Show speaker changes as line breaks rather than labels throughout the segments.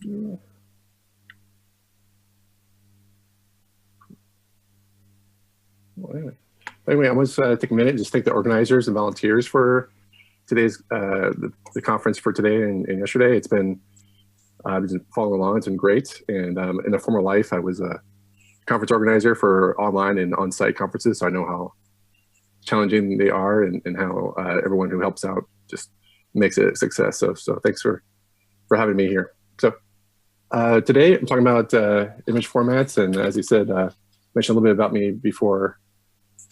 Well, anyway, I want to take a minute and just thank the organizers and volunteers for today's the conference for today and yesterday. It's been I've been following along. It's been great. And in a former life, I was a conference organizer for online and on-site conferences, so I know how challenging they are and how everyone who helps out just makes it a success. So thanks for having me here. So today I'm talking about image formats, and as you said, mentioned a little bit about me before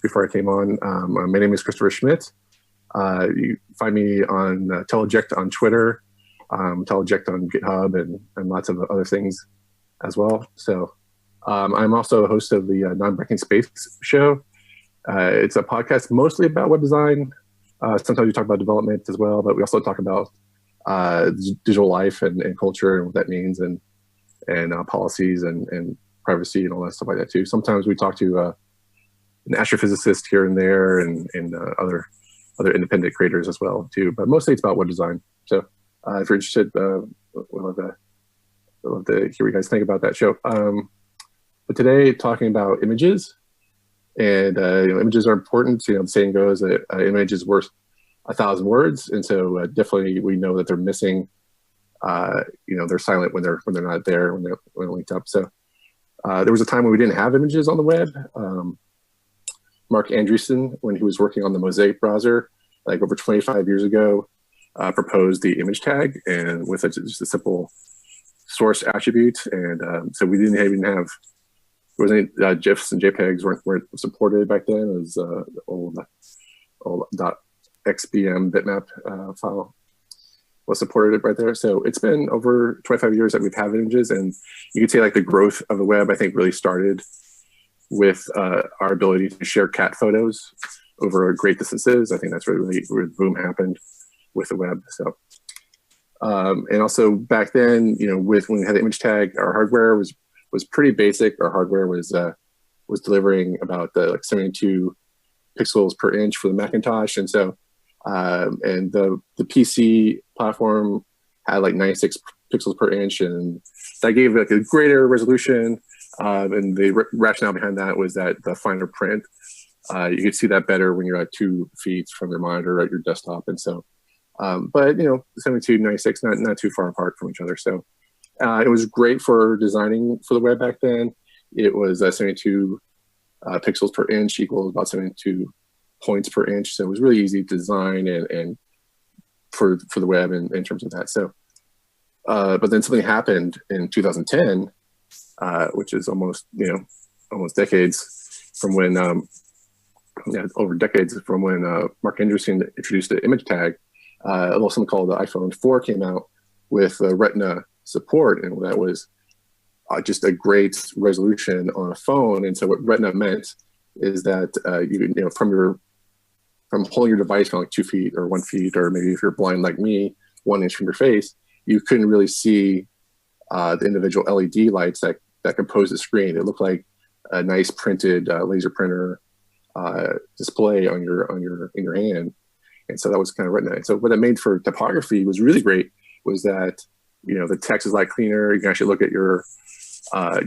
I came on. My name is Christopher Schmidt. You find me on Teleject on Twitter, Teleject on GitHub, and lots of other things as well. So I'm also a host of the Non-Breaking Space show. It's a podcast mostly about web design. Sometimes we talk about development as well, but we also talk about digital life and culture and what that means, and policies and privacy and all that stuff like that too. Sometimes we talk to an astrophysicist here and there, and other independent creators as well too. But mostly it's about web design. So if you're interested, we'd love to hear what you guys think about that show. But today, talking about images, and images are important. The saying goes that an image is worth 1,000 words, and so definitely we know that they're missing. They're silent when they're not there, when they're linked up. So there was a time when we didn't have images on the web. Mark Andreessen, when he was working on the Mosaic browser, like over 25 years ago, proposed the image tag, and with just a simple source attribute. And so we didn't even have, there wasn't any GIFs and JPEGs weren't supported back then. It was the old .xbm bitmap file was supported right there. So it's been over 25 years that we've had images, and you could say like the growth of the web, I think, really started with our ability to share cat photos over great distances. I think that's really where the boom happened with the web. So, and also back then, when we had the image tag, our hardware was pretty basic. Our hardware was delivering about 72 pixels per inch for the Macintosh, and so and the PC platform had like 96 pixels per inch, and that gave like a greater resolution. And the rationale behind that was that the finer print, you could see that better when you're at 2 feet from your monitor at your desktop. And so, but 72, 96, not too far apart from each other. So it was great for designing for the web back then. It was 72 pixels per inch equals about 72 points per inch. So it was really easy to design and for the web in terms of that. So, but then something happened in 2010, which is almost decades from when, over decades from when Mark Andreessen introduced the image tag. A little something called the iPhone 4 came out with Retina support, and that was just a great resolution on a phone. And so what Retina meant is that from holding your device from like 2 feet or 1 feet, or maybe if you're blind like me, 1 inch from your face, you couldn't really see the individual LED lights that compose the screen. It looked like a nice printed laser printer display in your hand. And so that was kind of Retina. And so what it made for typography was really great was that the text is a lot cleaner. You can actually look at your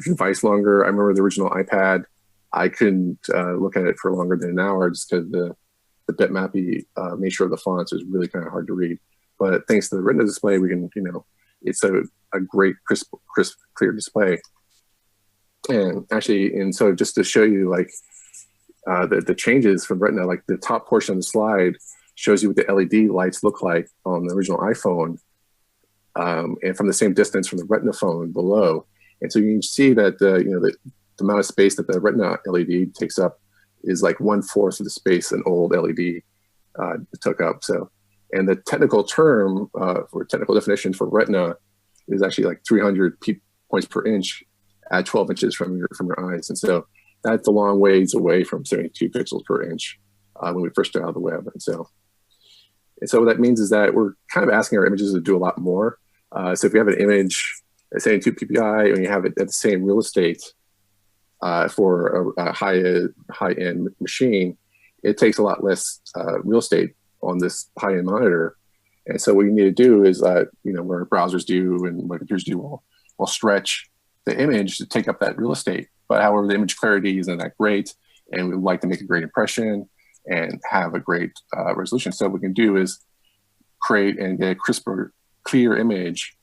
device longer. I remember the original iPad, I couldn't look at it for longer than an hour just because the bitmappy nature of the fonts is really kind of hard to read. But thanks to the Retina display, we can, it's a great crisp, clear display. And actually, and so just to show you like the changes from Retina, like the top portion of the slide shows you what the LED lights look like on the original iPhone, and from the same distance from the Retina phone below. And so you can see that the amount of space that the Retina LED takes up is like 1/4 of the space an old LED took up. So, and the technical term for technical definition for Retina is actually like 300 points per inch at 12 inches from your eyes. And so that's a long ways away from 72 pixels per inch when we first started out the web. And so what that means is that we're kind of asking our images to do a lot more. So if you have an image at 72 ppi and you have it at the same real estate for a high-end machine, it takes a lot less real estate on this high-end monitor. And so what you need to do is, what our browsers do and what computers do, well, will stretch the image to take up that real estate. But however, the image clarity isn't that great, and we would like to make a great impression and have a great resolution. So what we can do is create and get a crisper, clear image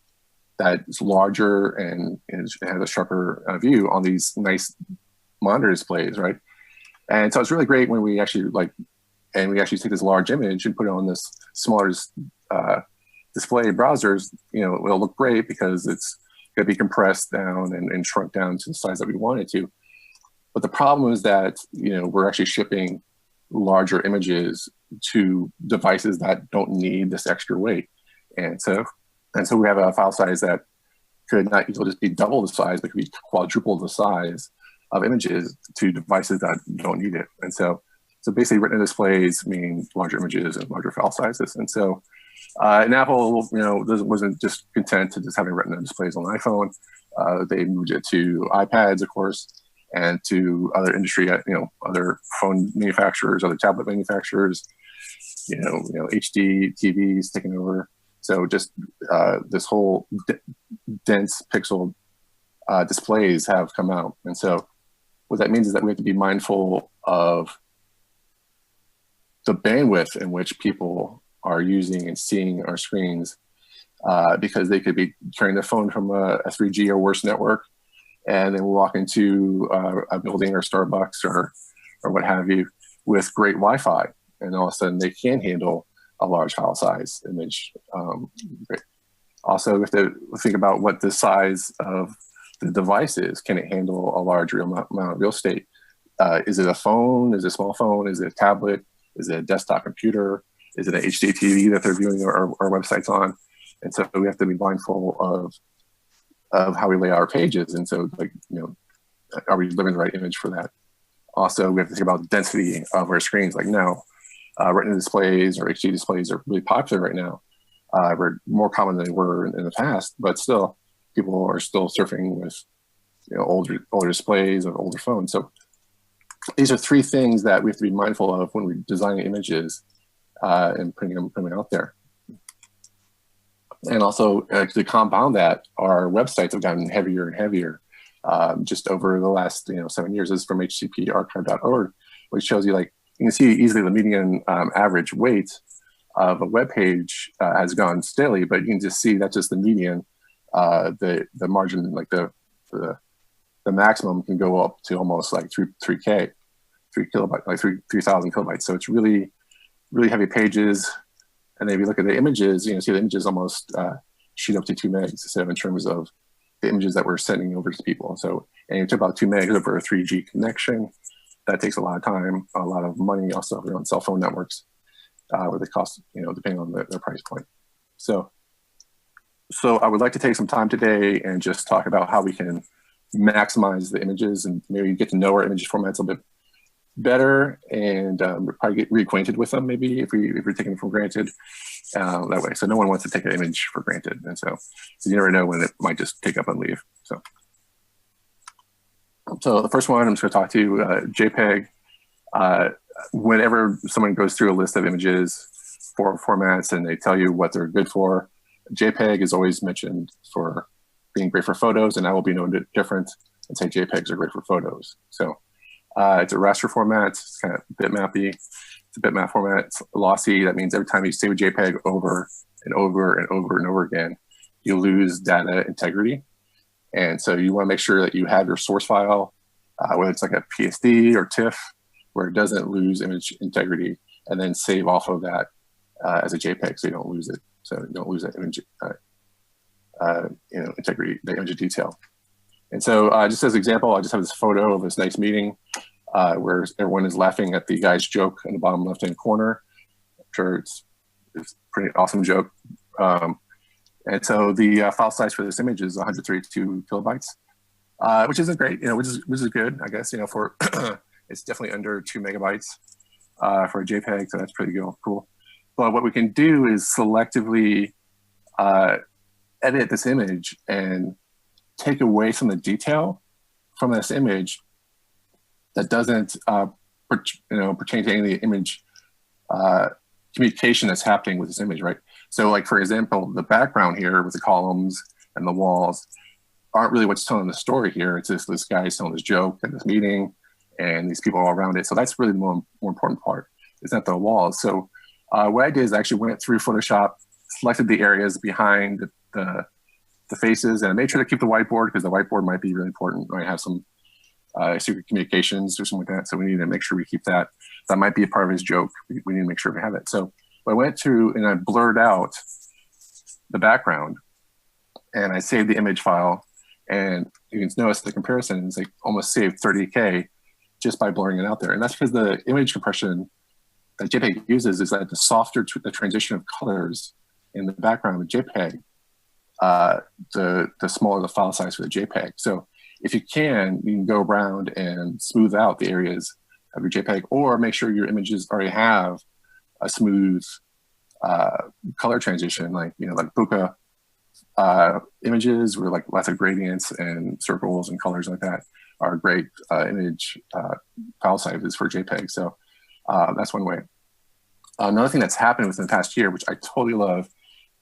that's larger and has a sharper view on these nice monitor displays, right? And so it's really great when we actually take this large image and put it on this smaller display browsers. It'll look great because it's going to be compressed down and shrunk down to the size that we want it to. But the problem is that we're actually shipping larger images to devices that don't need this extra weight, and so we have a file size that could not just be double the size, but could be quadruple the size of images to devices that don't need it. And so basically, retina displays mean larger images and larger file sizes. And so, and Apple, wasn't just content to just having retina displays on iPhone. They moved it to iPads, of course, and to other industry, other phone manufacturers, other tablet manufacturers, HD TVs taking over. So just this whole dense pixel displays have come out. And so what that means is that we have to be mindful of the bandwidth in which people are using and seeing our screens, because they could be carrying their phone from a 3G or worse network, and then walk into a building or Starbucks or what have you with great Wi-Fi, and all of a sudden they can handle a large file size image. Also, we have to think about what the size of the device is. Can it handle a large amount of real estate? Is it a phone? Is it a small phone? Is it a tablet? Is it a desktop computer? Is it an HD TV that they're viewing our websites on? And so we have to be mindful of how we lay out our pages. And so, are we delivering the right image for that? Also, we have to think about the density of our screens. Like now, retina displays or HD displays are really popular right now. We're more common than they were in the past, but still, people are still surfing with older displays or older phones. So these are three things that we have to be mindful of when we design images and putting them out there. And also, to compound that, our websites have gotten heavier and heavier just over the last 7 years. This is from hcparchive.org, which shows you, you can see easily the median average weight of a web page has gone steadily, but you can just see that's just the median. The margin, the maximum can go up to almost 3 kilobytes, 3,000 kilobytes. So it's really, really heavy pages. And then if you look at the images, see the images almost shoot up to 2 megs. So in terms of the images that we're sending over to people. So, and it took about 2 megs over a 3G connection. That takes a lot of time, a lot of money. Also, we're on cell phone networks where they cost, depending on their price point. So I would like to take some time today and just talk about how we can maximize the images and maybe get to know our image formats a bit better, and probably get reacquainted with them maybe if we're taking them for granted that way. So no one wants to take an image for granted, and so you never know when it might just take up and leave. So the first one I'm just going to talk to JPEG. Whenever someone goes through a list of images for formats and they tell you what they're good for, JPEG is always mentioned for being great for photos, and I will be no different and say JPEGs are great for photos. So it's a raster format. It's kind of bitmappy. It's a bitmap format. It's lossy. That means every time you save a JPEG over and over and over and over again, you lose data integrity. And so you want to make sure that you have your source file, whether it's like a PSD or TIFF, where it doesn't lose image integrity, and then save off of that as a JPEG so you don't lose it. So you don't lose that image, integrity, the image detail. And so just as an example, I just have this photo of this nice meeting where everyone is laughing at the guy's joke in the bottom left-hand corner. I'm sure it's a pretty awesome joke. And so the file size for this image is 132 kilobytes, which isn't great, which is good, I guess, for it's definitely under 2 megabytes for a JPEG, so that's pretty cool. But what we can do is selectively edit this image and take away some of the detail from this image that doesn't pertain to any of the image communication that's happening with this image, right? So like, for example, the background here with the columns and the walls aren't really what's telling the story here. It's just this guy telling this joke at this meeting and these people all around it. So that's really the more important part. It's not the walls. So what I did is I actually went through Photoshop, selected the areas behind the faces, and I made sure to keep the whiteboard because the whiteboard might be really important. Might have some secret communications or something like that. So we need to make sure we keep that. That might be a part of his joke. We need to make sure we have it. So I went through and I blurred out the background and I saved the image file. And you can notice the comparison is like almost saved 30K just by blurring it out there. And that's because the image compression that JPEG uses is that the softer the transition of colors in the background of JPEG, the smaller the file size for the JPEG. So if you can go around and smooth out the areas of your JPEG, or make sure your images already have a smooth color transition, like like bokeh images where like lots of gradients and circles and colors like that are great image file sizes for JPEG. So that's one way. Another thing that's happened within the past year, which I totally love,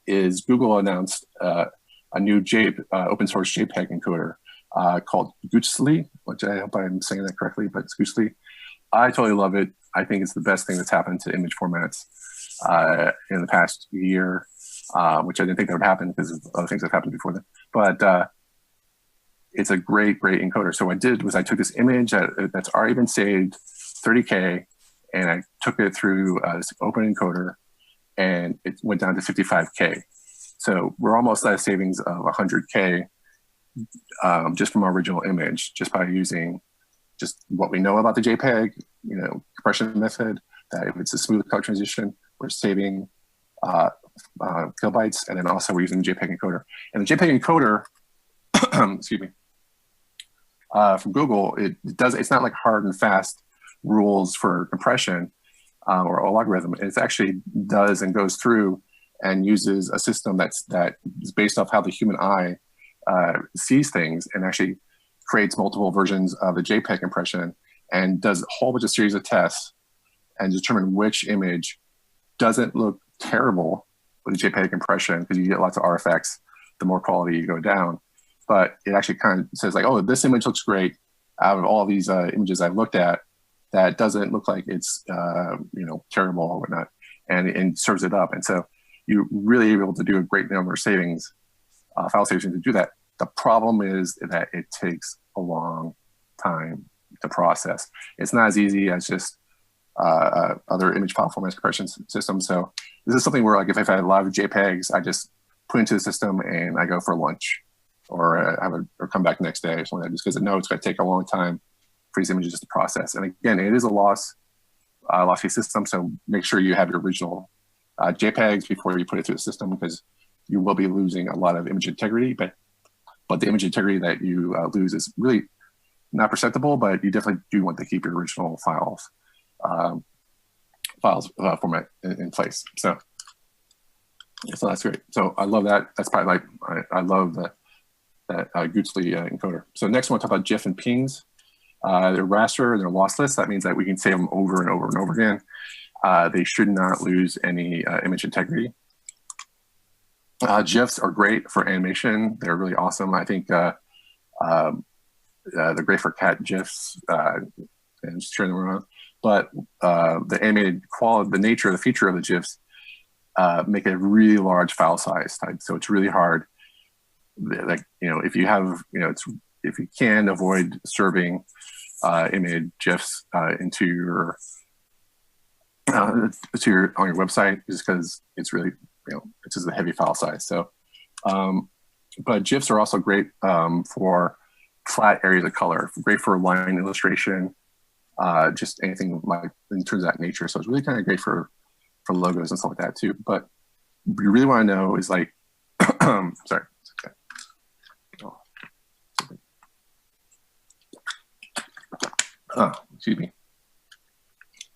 is Google announced a new open source JPEG encoder called Goochly, which I hope I'm saying that correctly, but it's Goochly. I totally love it. I think it's the best thing that's happened to image formats in the past year, which I didn't think that would happen because of other things that happened before that. But it's a great encoder. So what I did was I took this image that's already been saved, 30K, and I took it through this open encoder, and it went down to 55K. So we're almost at a savings of 100K just from our original image, just by using just what we know about the JPEG, compression method, that if it's a smooth color transition, we're saving kilobytes, and then also we're using the JPEG encoder. And the JPEG encoder, excuse me, from Google, it's not like hard and fast rules for compression or a logarithm. It actually does and goes through and uses a system that is based off how the human eye sees things, and actually creates multiple versions of the JPEG compression and does a whole bunch of series of tests and determine which image doesn't look terrible with the JPEG compression, because you get lots of artifacts the more quality you go down. But it actually kind of says like, oh, this image looks great out of all these images I've looked at. That doesn't look like it's terrible or whatnot, and serves it up. And so you're really able to do a great number of savings, file savings to do that. The problem is that it takes a long time to process. It's not as easy as just other image file format compression systems. So this is something where, like, if I had a lot of JPEGs, I just put into the system and I go for lunch, or or come back the next day or something like that, just because I know it's going to take a long time for these images to process. And again, it is a lossy system, so make sure you have your original JPEGs before you put it through the system, because you will be losing a lot of image integrity. But the image integrity that you lose is really not perceptible, but you definitely do want to keep your original format in place. So that's great. So I love that. That's probably I love that Goochly encoder. So next one, we'll talk about GIF and pings. They're raster and they're lossless. That means that we can save them over and over and over again. They should not lose any image integrity. GIFs are great for animation. They're really awesome. I think they're great for cat GIFs and just sharing them around. But the animated quality, the nature of the feature of the GIFs make a really large file size type. So it's really hard. Like, if you have, if you can avoid serving image GIFs into your on your website, just because it's really, it's just a heavy file size. So, but GIFs are also great for flat areas of color, great for line illustration, just anything like in terms of that nature. So it's really kind of great for logos and stuff like that too. But what you really want to know is like, sorry. Excuse me,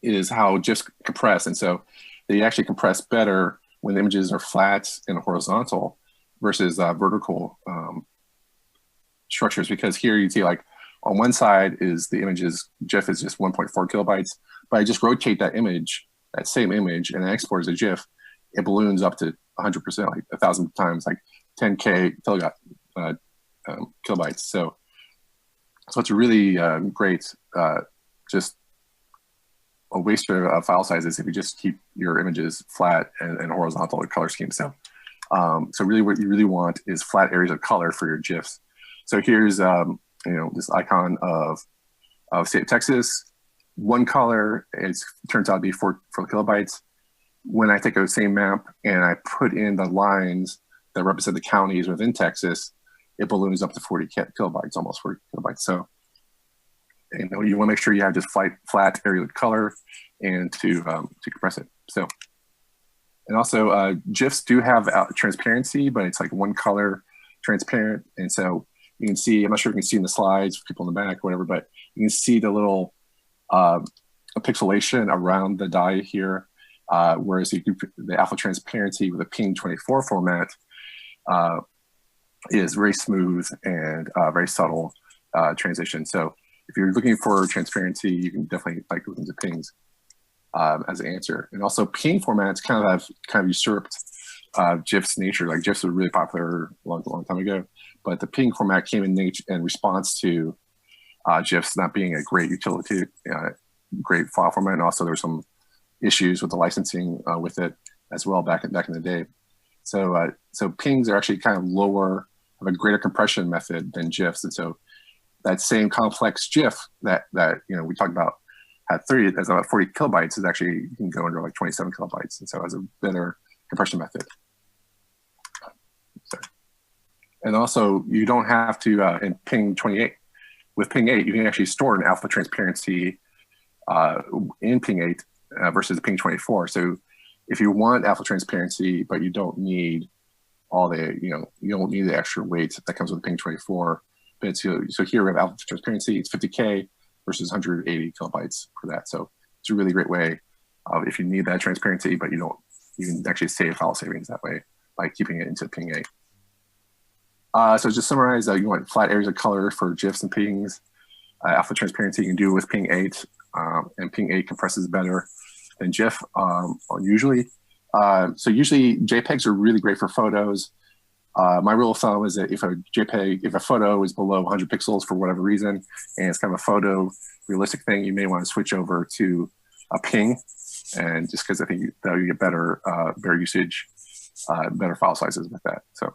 is how GIFs compress. And so they actually compress better when the images are flat and horizontal versus vertical structures. Because here you see, like, on one side is the image's GIF is just 1.4 kilobytes, but I just rotate that image, that same image, and I export as a GIF, it balloons up to 100%, like 1,000 times, like 10K kilobytes. So it's a really great, just a waster of file sizes if you just keep your images flat and horizontal color scheme. So really what you really want is flat areas of color for your GIFs. So here's this icon of state of Texas, one color. It turns out to be 4 kilobytes. When I take the same map and I put in the lines that represent the counties within Texas, it balloons up to 40 kilobytes, almost 40 kilobytes. So you want to make sure you have just flat area of color and to compress it. So, and also GIFs do have transparency, but it's like one color transparent. And so you can see, I'm not sure if you can see in the slides, people in the back, whatever, but you can see the little pixelation around the die here. Whereas the alpha transparency with a Ping24 format is very smooth and very subtle transition. So if you're looking for transparency, you can definitely look into pings as an answer. And also Ping formats kind of usurped GIF's nature. Like GIFs were really popular a long time ago, but the Ping format came in response to GIFs not being a great utility, great file format. And also there's some issues with the licensing with it as well back in the day. So pings are actually kind of lower, have a greater compression method than GIFs. And so that same complex GIF that we talked about had about 40 kilobytes is actually, you can go under like 27 kilobytes. And so it has a better compression method. Sorry. And also you don't have to, in Ping28, with Ping8, you can actually store an alpha transparency in Ping8 versus Ping24. So if you want alpha transparency, but you don't need all the, you don't need the extra weight that comes with Ping24. But so here we have alpha transparency, it's 50K versus 180 kilobytes for that. So it's a really great way of, if you need that transparency, but you can actually save file savings that way by keeping it into Ping8. So just summarize, you want flat areas of color for GIFs and pings. Alpha transparency you can do with Ping8, and Ping8 compresses better than GIF usually. So usually JPEGs are really great for photos. My rule of thumb is that if a photo is below 100 pixels for whatever reason, and it's kind of a photo realistic thing, you may want to switch over to a ping, and just because I think that you get better usage, better file sizes with that. So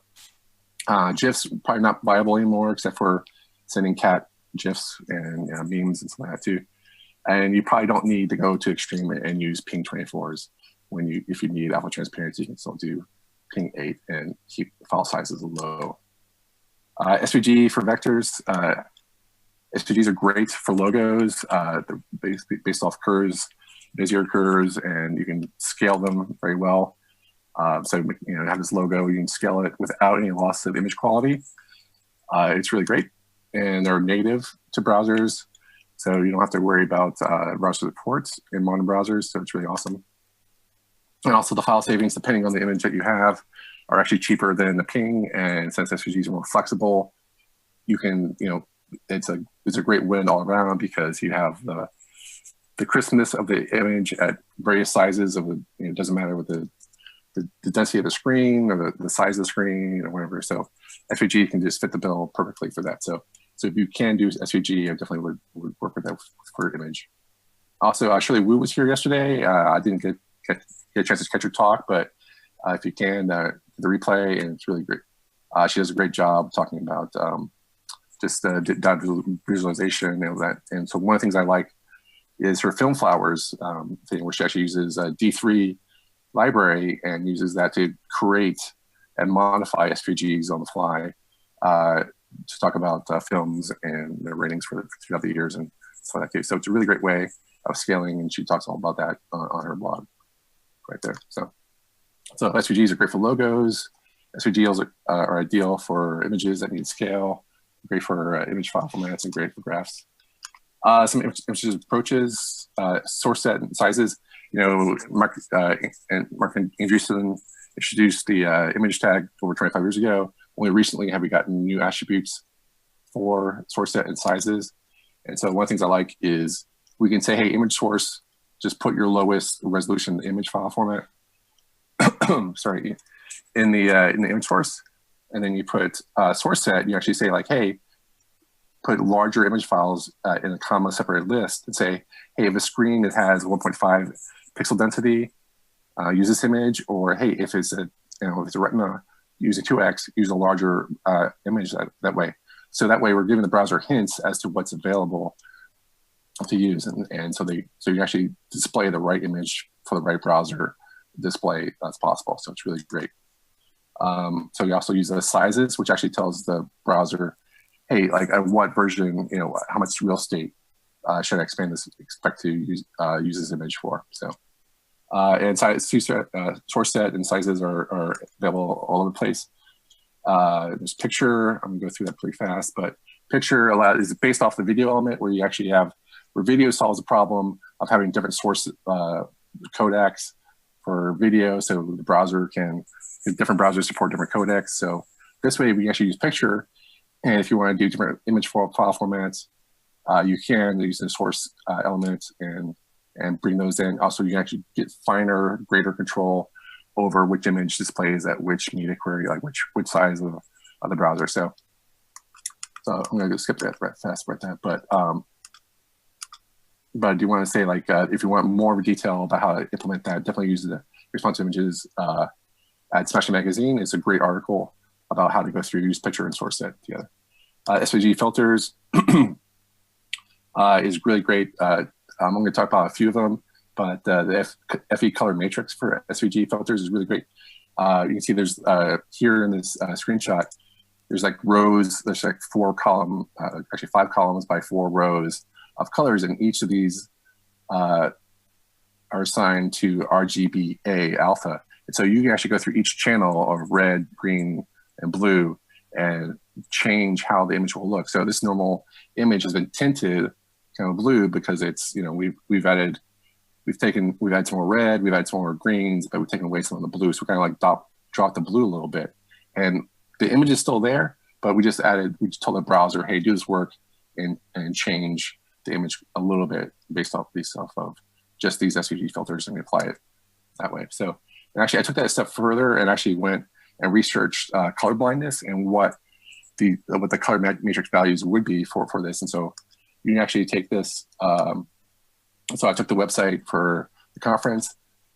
GIFs probably not viable anymore, except for sending cat GIFs and memes and stuff like that too. And you probably don't need to go to extreme and use Ping24s if you need alpha transparency. You can still do Ping8 and keep file sizes low. SVG for vectors. SVGs are great for logos. They're based off curves, Bezier curves, and you can scale them very well. So have this logo, you can scale it without any loss of image quality. It's really great, and they're native to browsers, so you don't have to worry about browser supports in modern browsers. So it's really awesome. And also the file savings, depending on the image that you have, are actually cheaper than the ping. And since SVGs are more flexible, you can, it's a great win all around, because you have the crispness of the image at various sizes of it doesn't matter what the density of the screen or the size of the screen or whatever. So SVG can just fit the bill perfectly for that. So if you can do SVG, I definitely would work with that for image. Also, Shirley Wu was here yesterday. I didn't get a chance to catch her talk, but if you can, the replay, and it's really great. She does a great job talking about just data visualization and that. And so one of the things I like is her film flowers thing, where she actually uses a D3 library and uses that to create and modify SVGs on the fly to talk about films and their ratings throughout the years and stuff like that too. So it's a really great way of scaling, and she talks all about that on her blog right there. So SVGs are great for logos. SVGs are ideal for images that need scale, great for image file formats, and great for graphs. Some images approaches, source set and sizes. Mark Andreessen introduced the image tag over 25 years ago. Only recently have we gotten new attributes for source set and sizes. And so one of the things I like is we can say, hey, image source, just put your lowest resolution image file format, sorry, in the image source. and then you put source set, you actually say like, hey, put larger image files in a comma separated list and say, hey, if a screen that has 1.5 pixel density, use this image, or hey, if it's a Retina, use a 2x, use a larger image that way. So that way we're giving the browser hints as to what's available to use, and so you actually display the right image for the right browser display that's possible. So it's really great. So you also use the sizes, which actually tells the browser, hey, like what version, how much real estate should I expect to use this image for? So and source set and sizes are available all over the place. There's picture. I'm gonna go through that pretty fast, but picture is based off the video element, where you actually have where video solves the problem of having different source codecs for video, so the browser different browsers support different codecs. So this way we actually use picture, and if you want to do different image file formats, you can use the source elements and bring those in. Also, you can actually get finer, greater control over which image displays at which media query, like which size of the browser. So I'm going to skip that fast about that. But I do want to say, like, if you want more detail about how to implement that, definitely use the responsive images at Smashing Magazine. It's a great article about how to go through, use picture and source set together. SVG filters is really great. I'm going to talk about a few of them, but the FE color matrix for SVG filters is really great. You can see there's here in this screenshot, there's like rows, there's like actually 5 columns by 4 rows of colors, and each of these are assigned to RGBA alpha. And so you can actually go through each channel of red, green, and blue and change how the image will look. So this normal image has been tinted kind of blue because it's, we've added some more red, we've added some more greens, but we've taken away some of the blue. So we kind of like drop the blue a little bit. And the image is still there, but we just told the browser, hey, do this work and change the image a little bit based off of just these SVG filters, and we apply it that way. So actually I took that a step further and actually went and researched color blindness and what the color matrix values would be for this. And so you can actually take this. So I took the website for the conference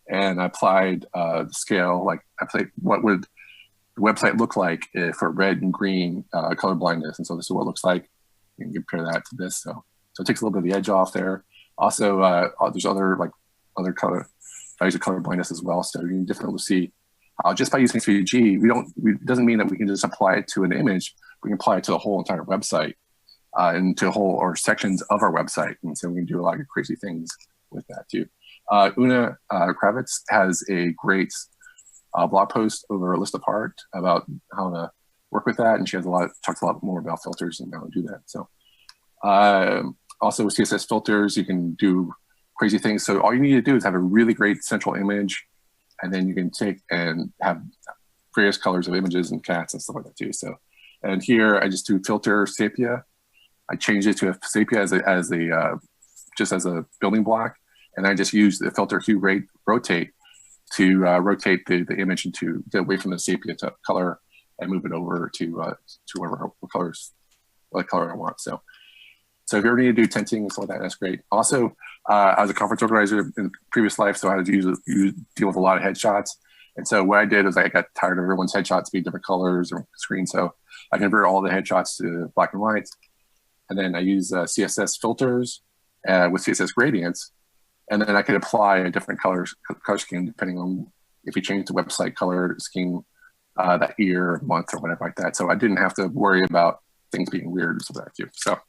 and I applied the scale, like I played what would the website look like for red and green color blindness. And so this is what it looks like. You can compare that to this. So it takes a little bit of the edge off there. Also, there's other color values of color blindness as well. So you can definitely see how just by using SVG, it doesn't mean that we can just apply it to an image. We can apply it to the whole entire website and to whole or sections of our website. And so we can do a lot of crazy things with that too. Una Kravitz has a great blog post over a list of art about how to work with that, and she has talks a lot more about filters and how to do that. So also with CSS filters, you can do crazy things. So all you need to do is have a really great central image, and then you can take and have various colors of images and cats and stuff like that too. So, and here I just do filter sepia. I change it to a sepia just as a building block, and I just use the filter hue rate rotate to rotate the image into get away from the sepia color and move it over to whatever color I want. So if you ever need to do tinting and stuff like that, that's great. Also, I was a conference organizer in previous life, so I had to deal with a lot of headshots. And so what I did was I got tired of everyone's headshots being different colors or screens, so I converted all the headshots to black and white. And then I use CSS filters with CSS gradients, and then I could apply a different color scheme depending on if you change the website color scheme that year, month, or whatever like that. So I didn't have to worry about things being weird and stuff like that too. So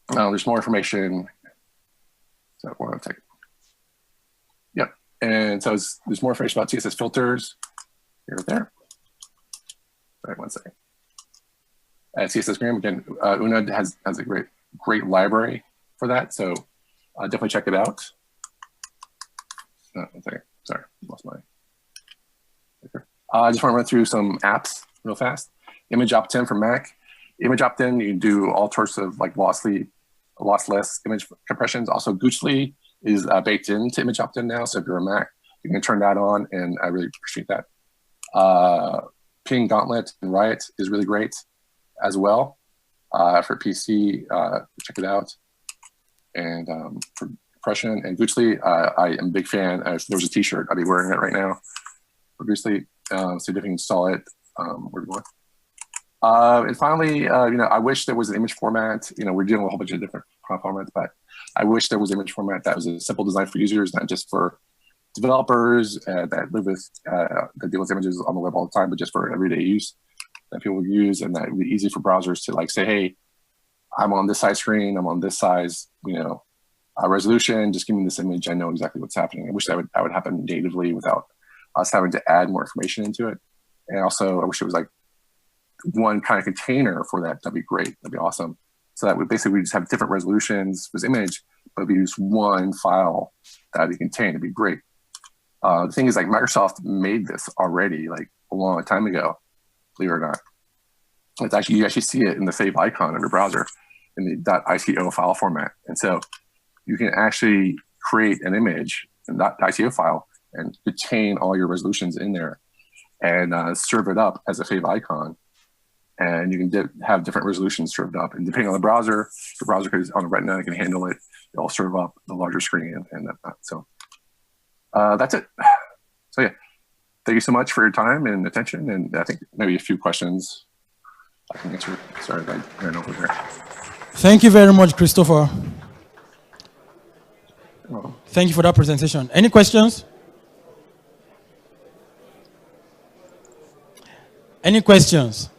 there's more information. So one second. Yep. And so there's more information about CSS filters here or there. All right, one second. CSSGram, again, Una has a great library for that. So definitely check it out. One second. Sorry, lost my. I just want to run through some apps real fast. Image Opt-in for Mac. Image Opt-in, you can do all sorts of like lossless image compressions. Also, Goochly is baked into Image Opt-in now. So if you're a Mac, you can turn that on, and I really appreciate that. Ping Gauntlet and Riot is really great as well. For PC, check it out. And for Prussian and Gucci, I am a big fan. There was a t-shirt, I'll be wearing it right now for Gucci. So you can install it where you want. And finally, I wish there was an image format. We're dealing with a whole bunch of different formats, but I wish there was an image format that was a simple design for users, not just for developers that live with, that deal with images on the web all the time, but just for everyday use that people use, and that would be easy for browsers to like say, hey, I'm on this size screen, I'm on this size, resolution, just give me this image, I know exactly what's happening. I wish that would happen natively without us having to add more information into it. And also, I wish it was like one kind of container for that. That'd be great. That'd be awesome. So that we basically just have different resolutions for this image, but we use one file that we contain. It'd be great. The thing is, like, Microsoft made this already, like a long time ago, believe it or not. It's actually, you actually see it in the save icon of your browser in the .ito file format. And so you can actually create an image in .ito file and contain all your resolutions in there and serve it up as a fave icon. And you can have different resolutions served up. And depending on the browser is on a Retina, it can handle it. It'll serve up the larger screen and that. So that's it. So yeah, thank you so much for your time and attention. And I think maybe a few questions I can answer. Sorry if I ran over there.
Thank you very much, Christopher. Thank you for that presentation. Any questions? Any questions?